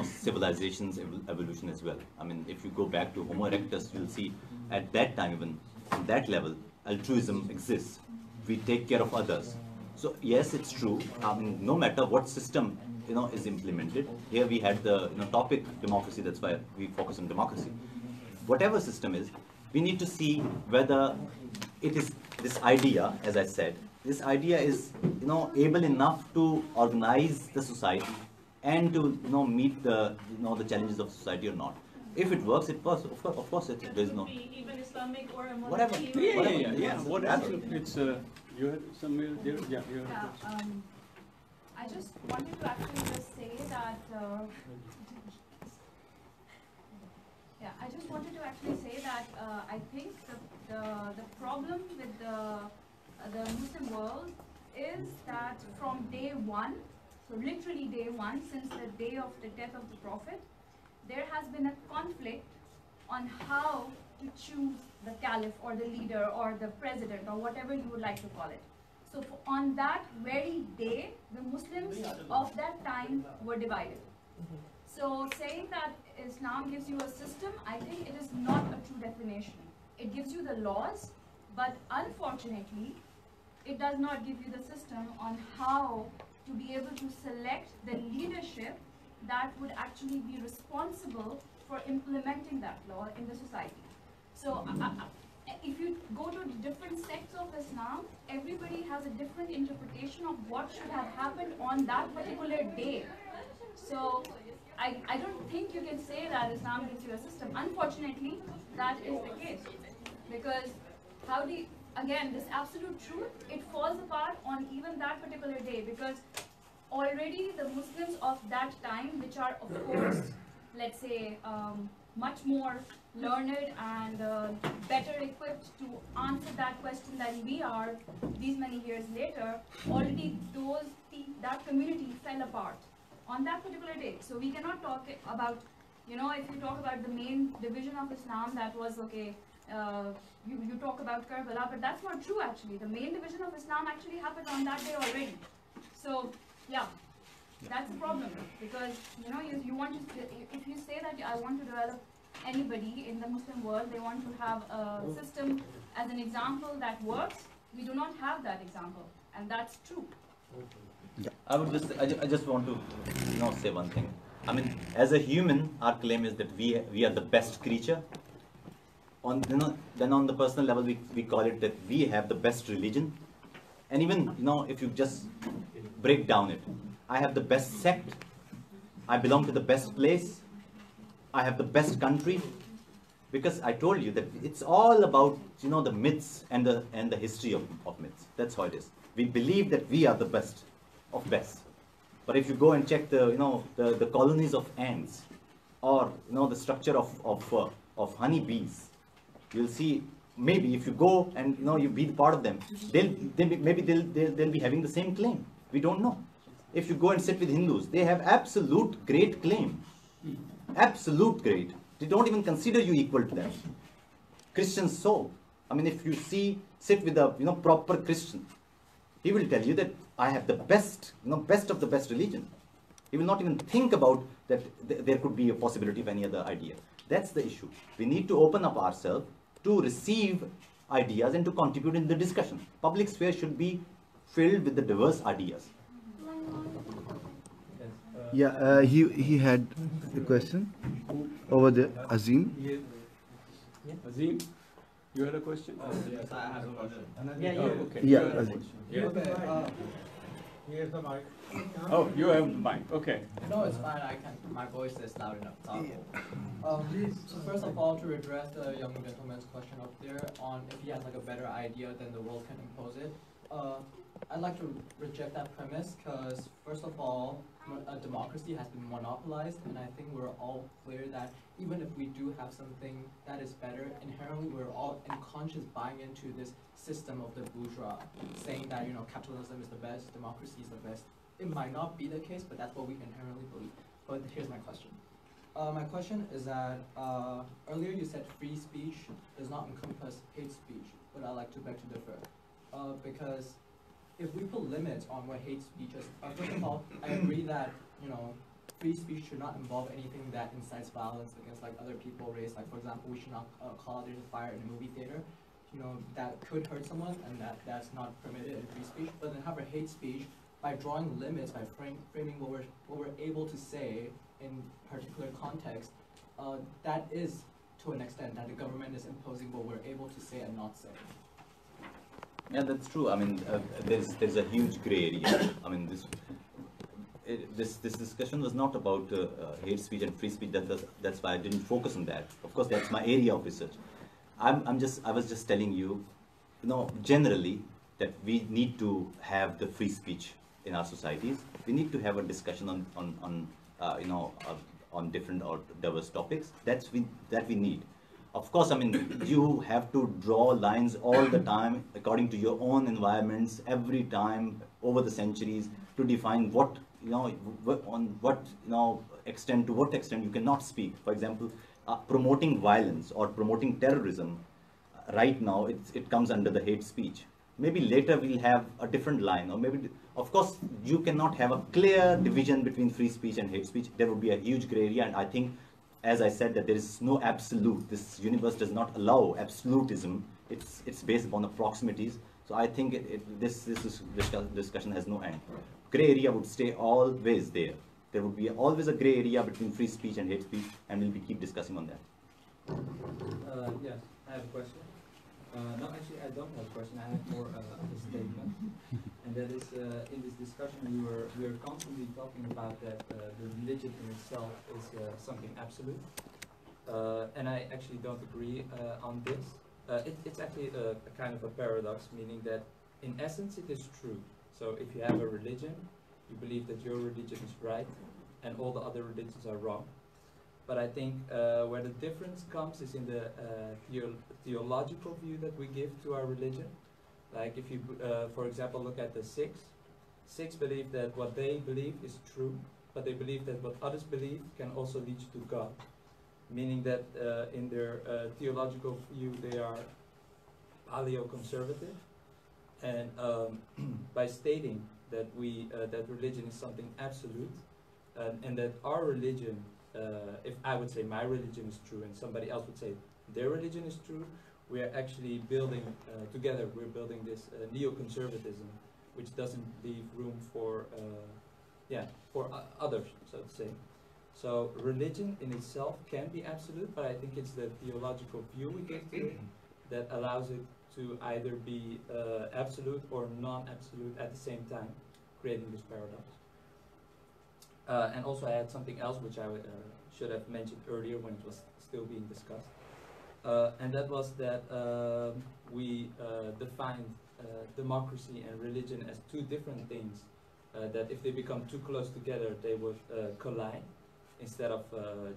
civilization's evolution as well. I mean, if you go back to Homo erectus, you'll see at that time, even on that level, altruism exists. We take care of others. So yes, it's true. I mean, no matter what system is implemented. Here we had the topic democracy. That's why we focus on democracy. Whatever system is, we need to see whether it is this idea, as I said, this idea is able enough to organize the society and to meet the the challenges of society or not. If it works, it works. Of course, there's no. Even Islamic or a Whatever. monarchy. Yeah. Whatever. It's you had some there. Yeah. You had I just wanted to actually just say that. I just wanted to actually say that I think the problem with the Muslim world is that from day one, so literally day one, since the day of the death of the Prophet, there has been a conflict on how to choose the caliph or the leader or the president or whatever you would like to call it. So on that very day, the Muslims of that time were divided. So saying that Islam gives you a system, I think it is not a true definition. It gives you the laws, but unfortunately, it does not give you the system on how to be able to select the leadership that would actually be responsible for implementing that law in the society. So if you go to different sects of Islam, everybody has a different interpretation of what should have happened on that particular day. So I don't think you can say that Islam gives you a system. Unfortunately, that is the case. Because how do you, again, this absolute truth, it falls apart on even that particular day, because already the Muslims of that time, which are of course, let's say, much more learned and better equipped to answer that question than we are these many years later, already that community fell apart on that particular day. So we cannot talk about, if you talk about the main division of Islam, that was okay, you talk about Karbala, but that's not true actually. The main division of Islam actually happened on that day already. So yeah, that's the problem, because you want to, if you say that I want to develop anybody in the Muslim world, they want to have a system as an example that works. We do not have that example, and that's true. Yeah. I just want to say one thing. I mean, as a human, our claim is that we are the best creature. Then on the personal level, we call it that we have the best religion. And even if you just break down it, I have the best sect, I belong to the best place, I have the best country, because I told you that it's all about the myths and the history of myths. That's how it is. We believe that we are the best of best. But if you go and check the colonies of ants, or the structure of honeybees, you'll see, maybe if you go and you be part of them, they'll be having the same claim. We don't know. If you go and sit with Hindus, they have absolute great claim. Absolute great. They don't even consider you equal to them. Christians so. I mean, if you sit with a proper Christian, he will tell you that I have the best, best of the best religion. He will not even think about that there could be a possibility of any other idea. That's the issue. We need to open up ourselves to receive ideas and to contribute in the discussion. Public sphere should be filled with the diverse ideas. Yeah, he had a question over there. Azim. Azim, you had a question? Yes, I have a question. Okay. Yeah, Azim. Here's the mic. Oh, you have the mic. Okay. No, it's fine. My voice is loud enough. So first of all, to address the young gentleman's question up there on if he has like a better idea than the world can impose it, I'd like to reject that premise, because first of all, a democracy has been monopolized, and I think we're all clear that even if we do have something that is better, inherently we're all unconscious buying into this system of the bourgeois, saying that capitalism is the best, democracy is the best. It might not be the case, but that's what we inherently believe. But here's my question. My question is that earlier you said free speech does not encompass hate speech, but I'd like to beg to differ. Because if we put limits on what hate speech is, first of all, I agree that free speech should not involve anything that incites violence against other people, race. Like for example, we should not call out there's a fire in a movie theater. That could hurt someone, and that's not permitted in free speech. But then however, hate speech, by drawing limits, by framing what we're able to say in particular context, that is to an extent that the government is imposing what we're able to say and not say. Yeah, that's true. I mean, there's a huge gray area. I mean, this discussion was not about hate speech and free speech. That's why I didn't focus on that. Of course, that's my area of research. I was just telling you, generally that we need to have the free speech in our societies. We need to have a discussion on different or diverse topics. That we need. Of course, I mean, you have to draw lines all the time according to your own environments every time over the centuries to define what, on what, extent, to what extent you cannot speak. For example, promoting violence or promoting terrorism, right now it comes under the hate speech. Maybe later we'll have a different line, or maybe, of course, you cannot have a clear division between free speech and hate speech. There would be a huge gray area, and I think, as I said, that there is no absolute. This universe does not allow absolutism. It's based upon the proximities. So I think this discussion has no end. Gray area would stay always there. There would be always a gray area between free speech and hate speech, and we'll keep discussing on that. Yes, I have a question. No, actually, I don't have a question. I have more of a statement, and that is in this discussion we are constantly talking about that the religion in itself is something absolute, and I actually don't agree on this. It's actually a kind of a paradox, meaning that in essence it is true. So if you have a religion, you believe that your religion is right, and all the other religions are wrong. But I think where the difference comes is in the theological view that we give to our religion. Like if you, for example, look at the Sikhs believe that what they believe is true, but they believe that what others believe can also lead you to God. Meaning that in their theological view they are paleo-conservative, and by stating that that religion is something absolute, and that our religion, if I would say my religion is true and somebody else would say their religion is true, we are actually building, together we're building this neoconservatism, which doesn't leave room for others, so to say. So religion in itself can be absolute, but I think it's the theological view we give to it that allows it to either be absolute or non-absolute at the same time, creating this paradox. And also I had something else which I should have mentioned earlier when it was still being discussed. And that was that we defined democracy and religion as two different things, that if they become too close together they would collide instead of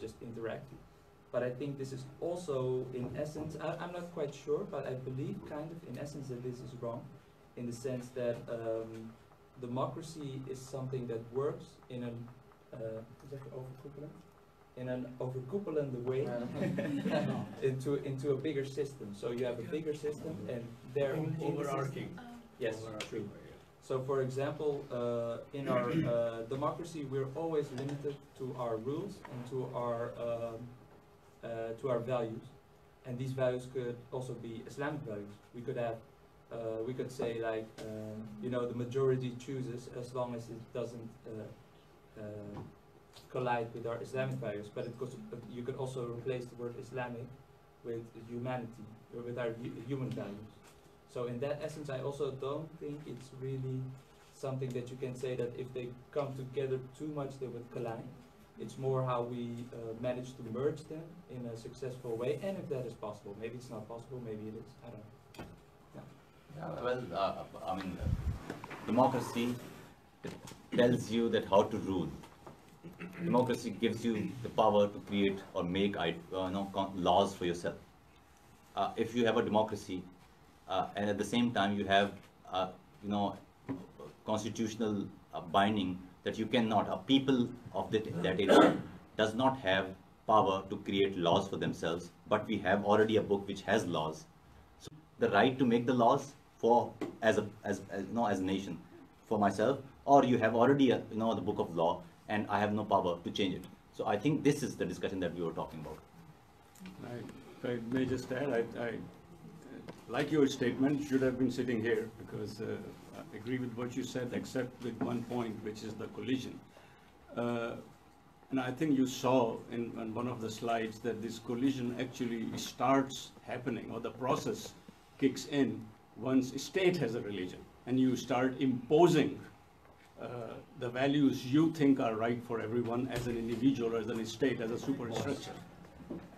just interact. But I think this is also in essence, I'm not quite sure, but I believe kind of in essence that this is wrong, in the sense that democracy is something that works in an overkoepelende way into a bigger system. So you have a bigger system, and there overarching. Yes, true. So for example, in our democracy, we're always limited to our rules and to our values, and these values could also be Islamic values. We could have, we could say like, the majority chooses as long as it doesn't collide with our Islamic values. But you could also replace the word Islamic with humanity, or with our human values. So in that essence, I also don't think it's really something that you can say that if they come together too much, they would collide. It's more how we manage to merge them in a successful way, and if that is possible. Maybe it's not possible, maybe it is, I don't know. Yeah, well, I mean, democracy tells you that how to rule. Democracy gives you the power to create or make laws for yourself. If you have a democracy, and at the same time you have constitutional binding that you cannot, a people of that area does not have power to create laws for themselves, but we have already a book which has laws. So the right to make the laws for as a nation for myself, or you have already the book of law and I have no power to change it. So I think this is the discussion that we were talking about. If I may just add, I like your statement, should have been sitting here, because I agree with what you said, except with one point, which is the collision. And I think you saw in one of the slides that this collision actually starts happening, or the process kicks in once a state has a religion, and you start imposing the values you think are right for everyone as an individual, as a state, as a superstructure.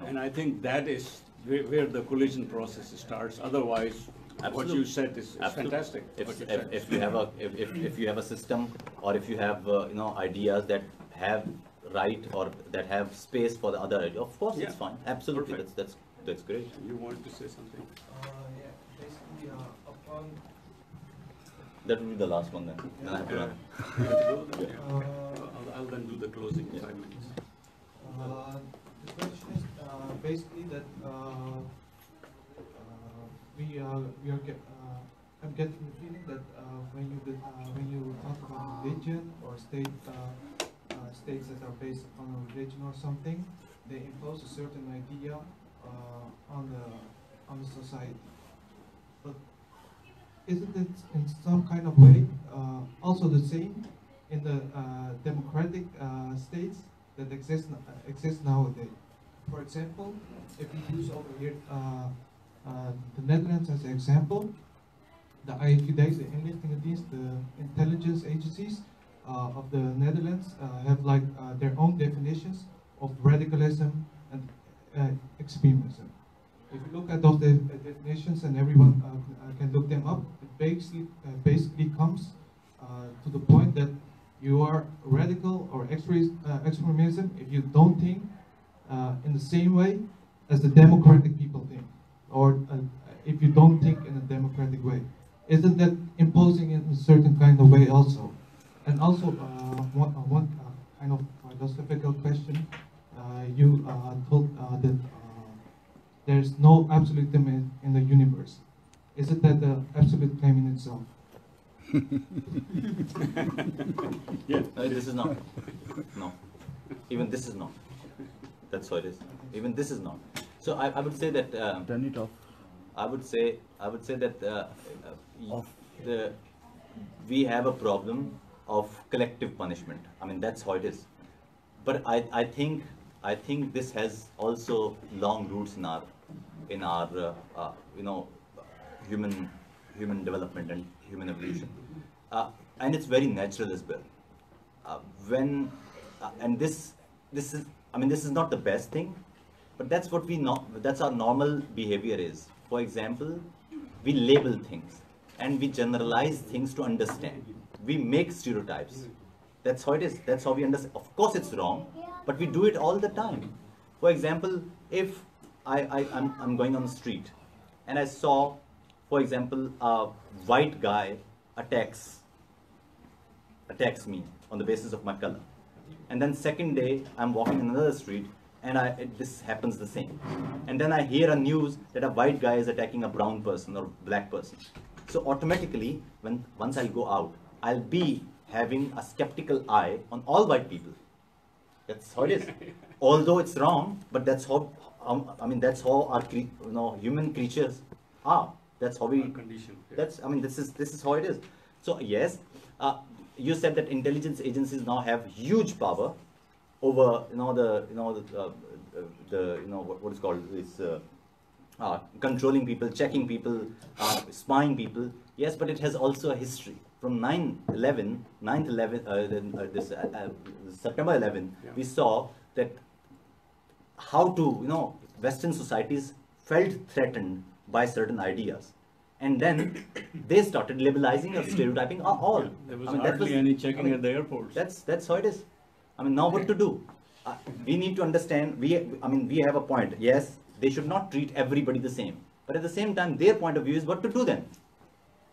And I think that is where the collision process starts. Otherwise, what you said is fantastic. If you have a system, or if you have ideas that have right or that have space for the other idea, of course it's fine. Absolutely, that's great. You want to say something? Yeah, basically upon. That will be the last one then. Then I have to run. I'll then do the closing in 5 minutes. The question is basically that we are I'm getting the feeling that when you talk about religion or states that are based on a religion or something, they impose a certain idea on the society. But isn't it in some kind of way also the same in the democratic states that exist nowadays? For example, if we use over here the Netherlands as an example, the IFD, the inlichtingendienst, the intelligence agencies of the Netherlands have like their own definitions of radicalism and extremism. If you look at those definitions, and everyone can look them up, it basically comes to the point that you are radical or extremism if you don't think in the same way as the democratic people think, or if you don't think in a democratic way. Isn't that imposing in a certain kind of way also? And also, one kind of philosophical question. You told that there's no absolute limit in the universe. Isn't that the absolute claim in itself? Yeah. This is not. No. Even this is not. That's how it is. Even this is not. So I would say that. Turn it off. I would say that we have a problem of collective punishment. I mean, that's how it is. But I think this has also long roots in our human development and human evolution, and it's very natural as well. This is not the best thing, but that's what we know. That's our normal behavior is. For example, we label things and we generalize things to understand. We make stereotypes. That's how it is. That's how we understand. Of course, it's wrong, but we do it all the time. For example, if I'm going on the street and I saw, for example, a white guy attacks me on the basis of my color, and then second day I'm walking in another street and this happens the same, and then I hear a news that a white guy is attacking a brown person or black person. So automatically, once I'll go out, I'll be having a skeptical eye on all white people. That's how it is. Although it's wrong, but that's how that's how our human creatures are. That's how we condition. Yeah. This is how it is. So yes, you said that intelligence agencies now have huge power over what is called this controlling people, checking people, spying people. Yes, but it has also a history. From 9/11, September 11, Yeah. we saw that how Western societies felt threatened by certain ideas, and then they started labelizing or stereotyping all. There was hardly any checking at the airports. That's how it is. Now what to do? We need to understand. We have a point. Yes, they should not treat everybody the same, but at the same time, their point of view is what to do then.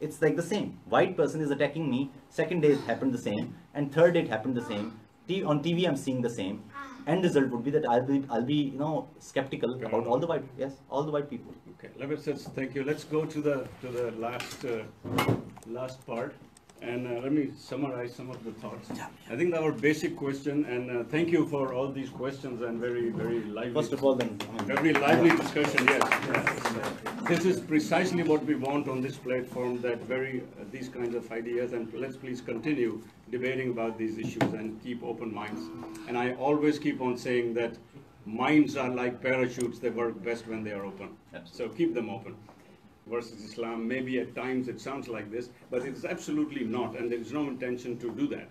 It's like the same. White person is attacking me. Second day it happened the same, and third day it happened the same. On TV I'm seeing the same. End result would be that I'll be skeptical about all the white people. Okay, thank you. Let's go to the last part, and let me summarize some of the thoughts. I think our basic question, and thank you for all these questions and very lively. First of all, very lively discussion. Yes. This is precisely what we want on this platform. These kinds of ideas, and let's please continue debating about these issues and keep open minds. And I always keep on saying that minds are like parachutes; they work best when they are open. So keep them open. Versus Islam, maybe at times it sounds like this, but it's absolutely not, and there is no intention to do that.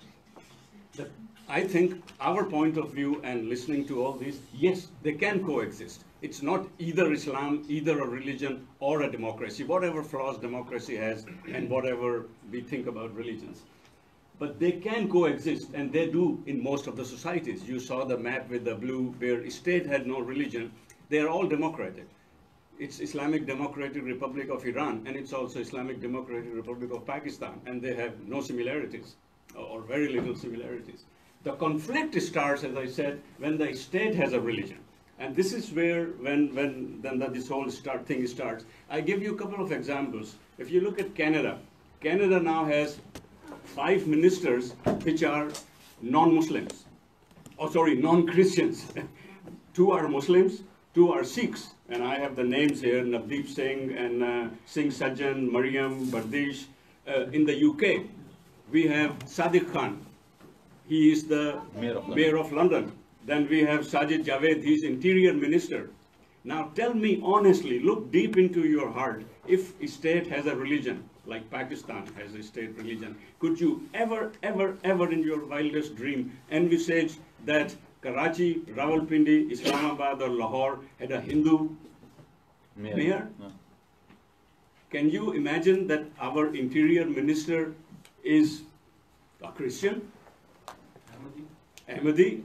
I think our point of view and listening to all this, yes, they can coexist. It's not either Islam, either a religion or a democracy, whatever flaws democracy has and whatever we think about religions. But they can coexist, and they do in most of the societies. You saw the map with the blue, where state had no religion. They are all democratic. It's Islamic Democratic Republic of Iran, and it's also Islamic Democratic Republic of Pakistan, and they have no similarities, or very little similarities. The conflict starts, as I said, when the state has a religion. And this is where, when this whole thing starts. I give you a couple of examples. If you look at Canada, Canada now has 5 ministers which are non-Muslims. Oh, sorry, non-Christians. 2 are Muslims, 2 are Sikhs. And I have the names here, Navdeep Singh and Singh Sajjan, Mariam, Bardish. In the UK, we have Sadiq Khan. He is the Mayor of London. Then we have Sajid Javed, he's Interior Minister. Now tell me honestly, look deep into your heart, if a state has a religion, like Pakistan has a state religion, could you ever in your wildest dream envisage that Karachi, Rawalpindi, Islamabad or Lahore had a Hindu mayor? No. Can you imagine that our Interior Minister is a Christian? Ahmadi?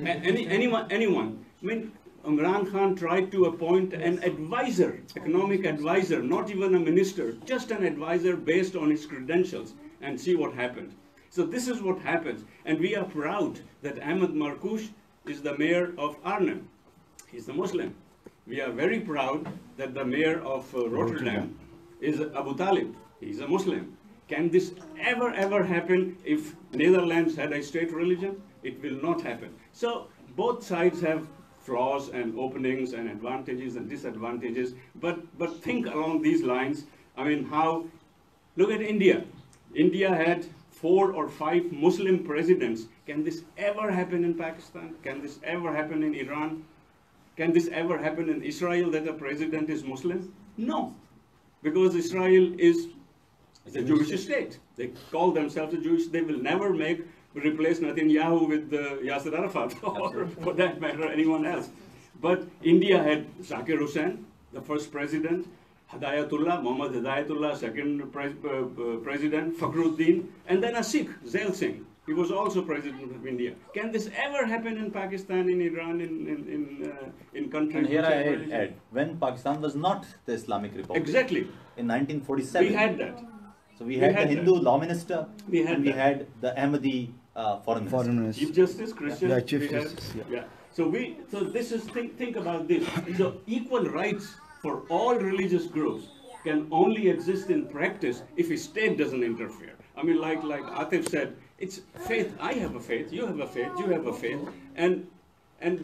Anyone. I mean, Imran Khan tried to appoint an advisor, economic advisor, not even a minister, just an advisor based on his credentials, and see what happened. So this is what happens. And we are proud that Ahmed Markouch is the mayor of Arnhem. He's a Muslim. We are very proud that the mayor of Rotterdam is Abu Talib. He's a Muslim. Can this ever happen if Netherlands had a state religion? It will not happen. So both sides have flaws and openings and advantages and disadvantages, but think along these lines. I mean, look at India. India had 4 or 5 Muslim presidents. Can this ever happen in Pakistan? Can this ever happen in Iran? Can this ever happen in Israel that a president is Muslim? No, because Israel is a Jewish state. They call themselves a Jewish. They will never replace Netanyahu with Yasser Arafat or for that matter anyone else. But India had Zakir Hussain, the first president, Muhammad Hidayatullah, second president, Fakhruddin, and then a Sikh, Zail Singh. He was also president of India. Can this ever happen in Pakistan, in Iran, in countries? And here I add, when Pakistan was not the Islamic Republic. Exactly. In 1947. We had that. So we had the Hindu law minister, and we had the Ahmadi foreign minister. Chief Justice, Christian. Yeah, Chief Justice. Yeah. So this is, think about this. So equal rights for all religious groups can only exist in practice if a state doesn't interfere. I mean, like Atif said, it's faith. I have a faith, you have a faith, you have a faith, and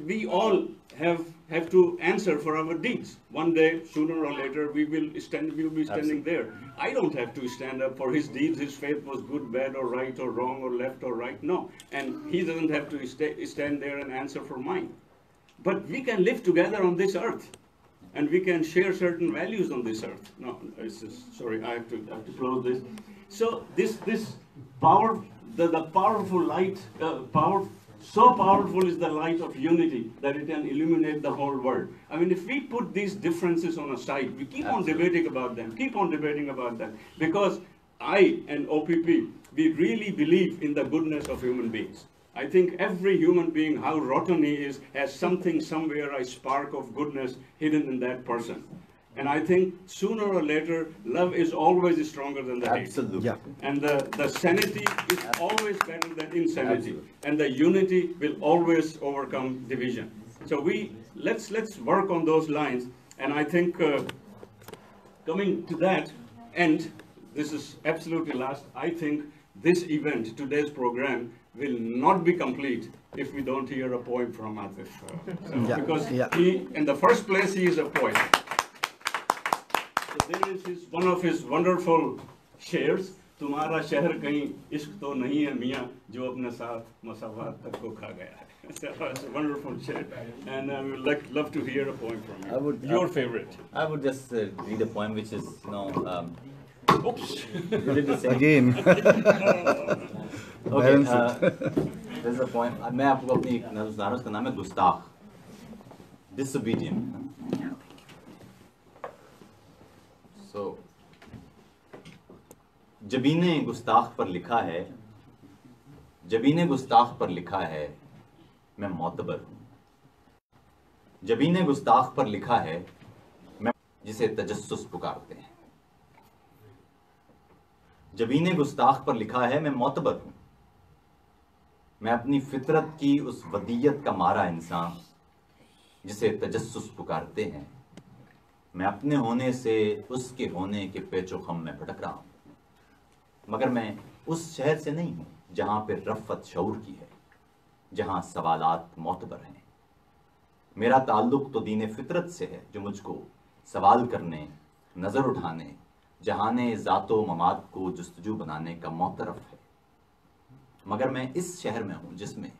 we all have to answer for our deeds. One day, sooner or later, we will be standing there. I don't have to stand up for his deeds. His faith was good, bad, or right, or wrong, or left, or right. No, and he doesn't have to stand there and answer for mine. But we can live together on this earth, and we can share certain values on this earth. No, sorry, I have to close this. So this power, the powerful light, so powerful is the light of unity that it can illuminate the whole world. I mean, if we put these differences on a side, we keep on debating about them, because I and OPP, we really believe in the goodness of human beings. I think every human being, how rotten he is, has something somewhere, a spark of goodness hidden in that person. And I think sooner or later, love is always stronger than the hate. Absolutely. Yeah. And the sanity is always better than insanity. And the unity will always overcome division. So let's work on those lines. And I think coming to that end, this is absolutely last. I think this event, today's program, will not be complete if we don't hear a poem from Atif. Because he, in the first place, he is a poet. So there is one of his wonderful shares. तुम्हारा शहर कहीं इश्क तो नहीं है मियाँ जो अपने साथ मसावात तक को खा गया है. It's a wonderful share, and I would love to hear a poem from you. Your favorite? I would just read a poem which is, Oops. Again. Okay, there's a poem. मैं आपको अपनी नज़र सुना रहा हूँ. उसका नाम है गुस्ताख. Disobedient. So, जबीने गुस्ताख पर लिखा है, जबीने गुस्ताख पर लिखा है, मैं मोतबर हूँ. जबीने गुस्ताख पर लिखा है, मैं जिसे तजस्सुस पुकारते हैं. जबीने गुस्ताख पर लिखा है, मैं मोतबर हूँ. मैं अपनी फितरत की उस वदीयत का मारा इंसान جسے تجسس پکارتے ہیں. میں اپنے ہونے سے اس کے ہونے کے پیچ و خم میں بھٹک رہا ہوں، مگر میں اس شہر سے نہیں ہوں جہاں پہ رفت شعور کی ہے، جہاں سوالات معتبر ہیں. میرا تعلق تو دین فطرت سے ہے جو مجھ کو سوال کرنے، نظر اٹھانے، جہانے ذات و ممات کو جستجو بنانے کا معترف ہے. مگر میں اس شہر میں ہوں جس میں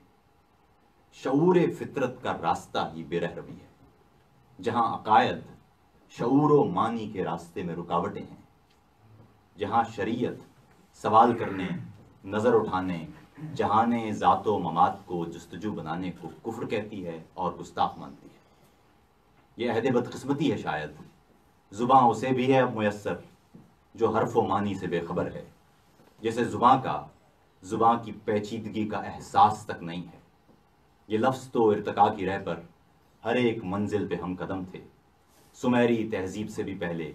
شعور فطرت کا راستہ ہی بے رہ روی ہے، جہاں عقائد شعور و معنی کے راستے میں رکاوٹیں ہیں، جہاں شریعت سوال کرنے، نظر اٹھانے، جہانے ذات و ممات کو جستجو بنانے کو کفر کہتی ہے اور گستاخ مانتی ہے. یہ عہد بدقسمتی ہے شاید، زباں اسے بھی ہے اب میسر جو حرف و معنی سے بے خبر ہے، جیسے زباں کی پیچیدگی کا احساس تک نہیں ہے. یہ لفظ تو ارتقاء کی راہ پر ہر ایک منزل پہ ہم قدم تھے، سمیری تہذیب سے بھی پہلے،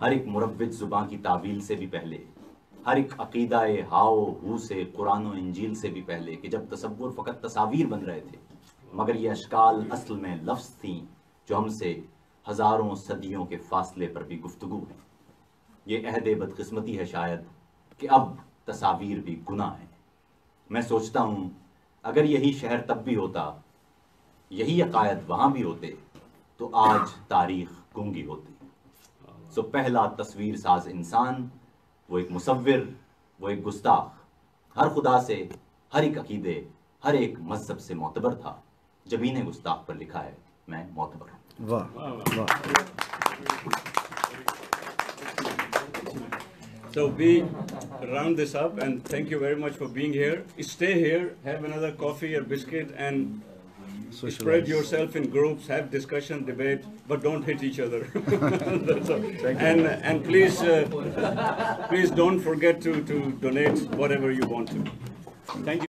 ہر ایک مروج زباں کی تعویل سے بھی پہلے، ہر ایک عقیدہ ہاؤ ہو سے، قرآن و انجیل سے بھی پہلے، کہ جب تصور فقط تصاویر بن رہے تھے، مگر یہ اشکال اصل میں لفظ تھیں جو ہم سے ہزاروں صدیوں کے فاصلے پر بھی گفتگو ہیں. یہ عہد بدقسمتی ہے شاید کہ اب تصاویر بھی گناہ ہیں. میں سوچتا ہوں اگر یہی شہر تب بھی ہوتا، یہی عقائد وہاں بھی ہوتے، تو آج تاریخ گونگی ہوتی. سو پہلا تصویر ساز انسان، وہ ایک مصور، وہ ایک گستاخ، ہر خدا سے، ہر ایک عقیدے، ہر ایک مذہب سے معتبر تھا. جبین گستاخ پر لکھا ہے میں معتبر ہوں. واہ واہ. So we round this up and thank you very much for being here. Stay here, have another coffee or biscuit and spread yourself in groups, have discussion, debate, but don't hit each other. That's all. And please don't forget to donate whatever you want to. Thank you.